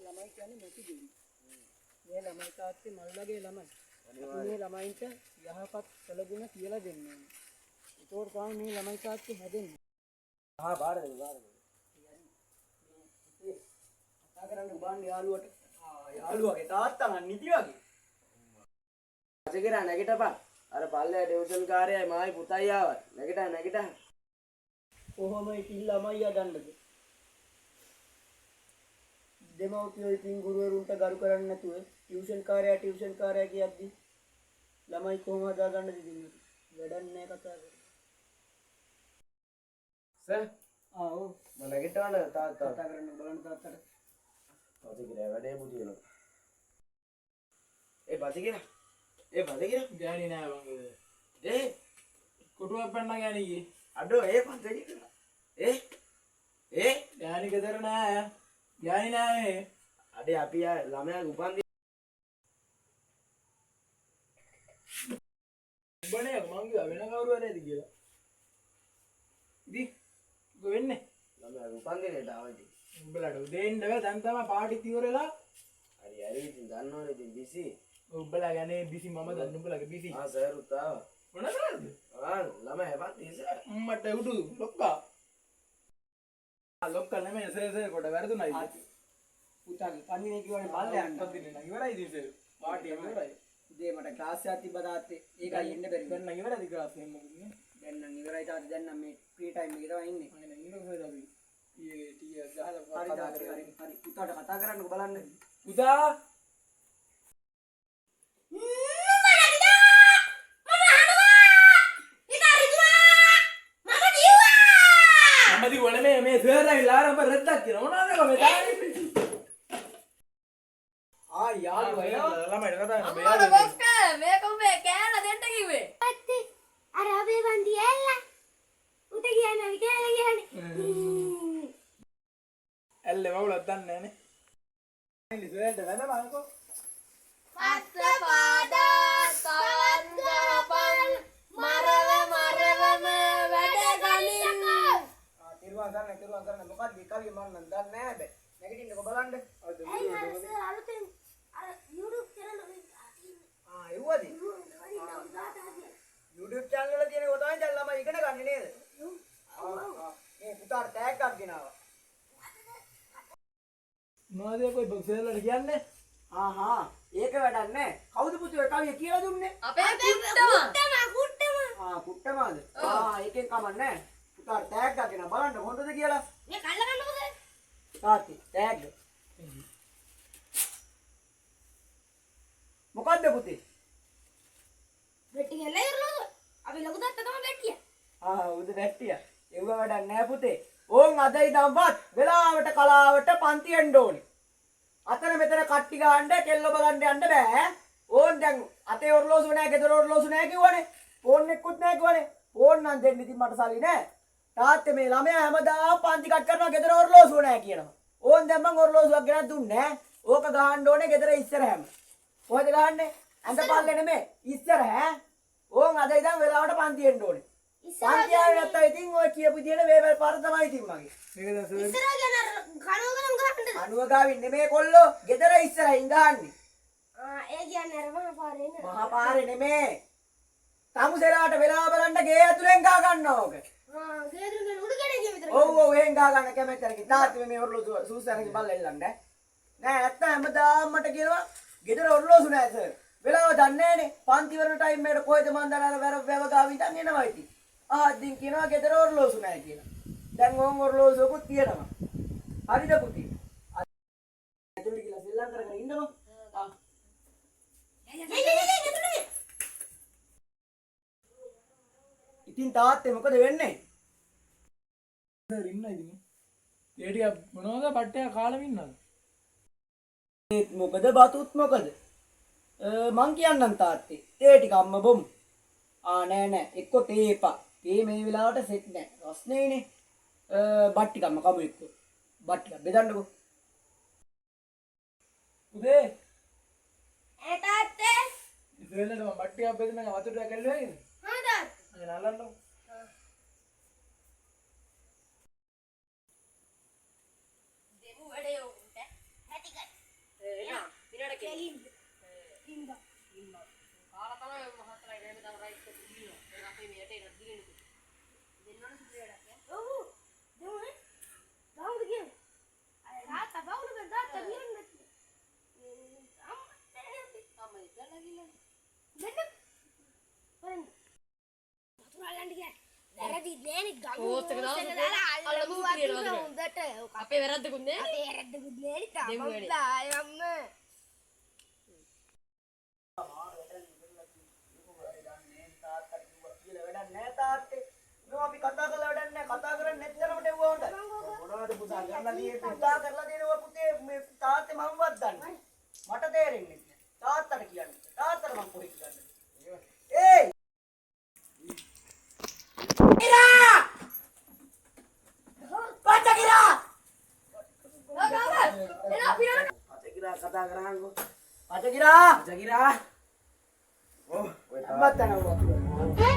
ළමයි කියන්නේ නැති දෙයක්. මේ ළමයි තාත්තේ මල්ලගේ ළමයි. මේ ළමයින්ට යහපත් කළගුණ කියලා දෙන්න ඕනේ. ඒකෝට තමයි මේ ළමයි තාත්තේ හැදෙන්නේ. බාර දෙන්න. කතා කරන්න උඹන් යාළුවට. යාළුවගේ තාත්තා නම් නිදි වගේ. අසගිරා නැගිටපන්. අර පල්ලේ ටියුෂන් කාර්යයයි මායි පුතයි ආවත්. නැගිට. කොහොම ඉතින් ළමයි යදන්නද? දෙමව්පියෝ ඉතින් ගුරුවරුන්ට ගරු කරන්නේ නැතුව ටියුෂන් කාර්යය කියද්දි ළමයි කොහොම හදාගන්නද ඉතින් වැඩක් නැහැ කතා කරන්නේ. සර් ඔව් මම නැගිටවන්න තාත්තා කතා කරන්න බලන්න තාත්තට. පතිකිරා වැඩේ පුතියනවා. පතිකිරා ගෑණි නෑ මං කොටුවක් පෙන්නන ගෑණිගේ අඩෝ පතිකිරා ගෑණි ගෙදර නෑ ගෑණි නෑ අඩේ අපි ළමයාගේ උපන්දි උඹනේ මං ගියා වෙන කවුරු හරිද කියලා ඉතින් කො වෙන්නේ ළමයාගේ උපන්දිනේට ආවා ඉතින් උඹලට උදේ ඉන්න බෑ දැන් තමයි පාටි ඉවරලා හරි ඉතින් දන්නවනේ ඉතින් බිසි උඹලා ගැනේ බිසි මම දන්න උඹලගේ බිසි සර් උතාව මොන කරාද ළමයා හැපත් ඉතින් උම්මට උඩු ලොක්කා නෙමෙයි සර් කොට වැරදුනා ඉතින් පුතාගේ පන්දිනේ කියවනේ බල්ලේ යන්න පන්දිනේ නම් ඉවරයි ඉතින් සර් පාටි ඉවරයි උදේ මට ක්ලාස් එකක් තිබ්බ තාත්තේ ඒකයි එන්න බැරි දැන් නම් ඉවරයිද ක්ලාස් එක මොකද දැන් නම් ඉවරයි තාත්තේ දැන් නම් මේ ෆ්‍රී ටයිම් එකේ තමයි ඉන්නේ අනේ නම් ඉන්න කොහෙද අපි ටී ගහලා හරි පුතාට කතා කරන්නකෝ බලන්න පුතා මමදී වලනේ මේ සර්යි ලාරම රද්දක් කියන මොනවාද මේ තාරි යාළුවා ළමයිට කතා කරන්න බෑ අර බොක්ක මේක උඹේ කෑල්ල දෙන්න කිව්වේ අත්තේ අර අපේ බන්දි ඇල්ලා උට කියන්නේ ඇල්ලේ වවුලක් දන්නේ නැනේ ඉතින් සර්ට වැඳමන්කෝ පස්ස පාදා සවන්දපන් මරවම වැඩ ගනින්න තිරුවන් කරන්න මොකක්ද කවිය මම නම් දන්නේ නැහැ බෑ නැගිටින්නකො බලන්න අද අලුතෙන් අර YouTube channel එකේ එව්වද YouTube channel වල තියෙන කොට තමයි දැන් ළමයි ඉගෙන ගන්න නේද මේ පුතාට ටැග් එකක් ගෙනාවා මොනවද කොයි බොක්සර්ලට කියන්නේ ඒක වැඩක් නැහැ කවුද පුතේ ඔය කවිය කියලා දුන්නේ අපේ කුට්ටමද ඒකෙන් කමක් නැහැ පුතාට ටැග් එකක් ගෙනා බලන්න හොඳද කියලා මේ කල්ල ගන්න පුතේ තාත්ති ටැග් මොකද්ද පුතේ බෙට්ටි ගෙල්ල ඉරලොද අපි ලොකු තාත්තා තමයි බෙට්ටිය උද බෙට්ටිය එව්ව වැඩක් නැහැ පුතේ ඕන් අද ඉඳන්වත් වෙලාවට කලාවට පන්ති යන්න ඕනේ අතන මෙතන කට්ටි ගහන්න කෙල්ල බලන්න යන්න බෑ ඕන් දැන් අතේ ඔරලෝසු නැහැ ගෙදර ඔරලෝසු නැහැ කිව්වනේ ෆෝන් එකකුත් නැහැ කිව්වනේ ෆෝන් නම් දෙන්න ඉතින් මට සල්ලි නැහැ තාත්තේ මේ ළමයා හැමදාම පන්ති කට් කරනවා ගෙදර ඔරලෝසු නැහැ කියනවා ඕන් දැන් මං ඔරලෝසුවක් ගෙනත් දුන්නේ නැහැ ඕක ගහන්න ඕනේ ගෙදර ඉස්සරහම කොහෙද ගහන්නේ අඳ පල්ලේ නෙමෙයි ඉස්සරහ ඕන් අද ඉඳන් වෙලාවට පන්ති එන්න ඕනේ පන්ති ආවේ නැත්තම් ඉතින් ඔය කියපු විදියට වේවැල් පාර තමයි ඉතින් මගේ මේක දැන් ඉස්සරහ යන කණුවකම ගහන්නද කණුව ගාවින් නෙමෙයි කොල්ලෝ ගෙදර ඉස්සරහින් ගහන්නේ ඒ කියන්නේ අර මහා පාරේ නේ මහා පාරේ නෙමෙයි තමුසෙලාට වෙලාව බලන්න ගේ ඇතුලෙන් ගහ ගන්නවා ඕක ගේ ඇතුලෙන් උඩ කඩේ ගිය විතර ඔව් එහෙන් ගහ ගන්න කැමැත්තට තාත්ති මේ ඔරලෝසු සූසරගේ බල්ල එල්ලන්න නෑ නැත්තම් හැමදාම මට කියනවා ගෙදර ඔරලෝසු නෑ සර් වෙලාව දන්නේ නෑනේ පන්ති වරන ටයිම් එකට කොහෙද මන් දාලා වැව ගාව ඉඳන් එනවා ඉතින් ආද්දින් කියනවා ගෙදර ඔරලෝසු නෑ කියලා දැන් ඕන් ඔරලෝසුකුත් තියෙනවා හරිද පුතේ ඇතුළට ගිහලා සෙල්ලම් කරගෙන ඉන්නකො ඉතින් තාත්තේ මොකද වෙන්නේ සර් ඉන්න ඉතින් ඒ ටික මොනවද පට්ටය කාලෙම ඉන්නවද ඒත් මොකද බතුත් මොකද මං කියන්නම් තාත්තේ තේ ටික අම්ම බොමු නෑ එක්ක තේ එපා තේ මේ වෙලාවට සෙට් නෑ රස්නේනේ බත් ටික අම්ම කමු එක්ක බත් ටික බෙදන්නකෝ උදේ තාත්තේ ඉතින් මම බත් ටික බෙදන්න වතුර ටික ඇල්ලුවා නේද තාත්තා නලන්නෝ එලින්ද ඉන්න කාලා තමයි මහත්තයා රේම තව රයිස් එක දිනනවා ඒක අපේ මෙයට එන දිනෙන්න දෙන්නවනේ සුපිරියඩක් ඈ ඔව් දෙමුනේ ගාමුද කියන්නේ අය තාත්තා බවුල බෙන් තාත්තා නියන්නේ නැති අම්මේ ගලගිල්ල දෙන්න බලන්න වතුරලන්න කියන්නේ වැරදි නෑනේ ගමු ඕත් එක දාලා අල්ලමු වතුර හොඳට අපේ වැරද්දකුත් නෑනේ අපේ වැරද්දකුත් නෑනේ තාම දායම්ම අපි කතා කරලා වැඩක් නැහැ කතා කරන්නේ නැති තරමට එවුවා හොඳයි මොනවද පුතා කරලා දීලා පුතා කරලා දෙනවා පුතේ මේ තාත්තේ මමවත් දන්නේ මට තේරෙන්නේ නැහැ තාත්තට කියන්නේ තාත්තට මම කොහෙද කියන්නේ ඒයි ඉරා පචකිරා එනවා පිරන පචකිරා කතා කරාන්කෝ පචකිරා ඔය තාත්තට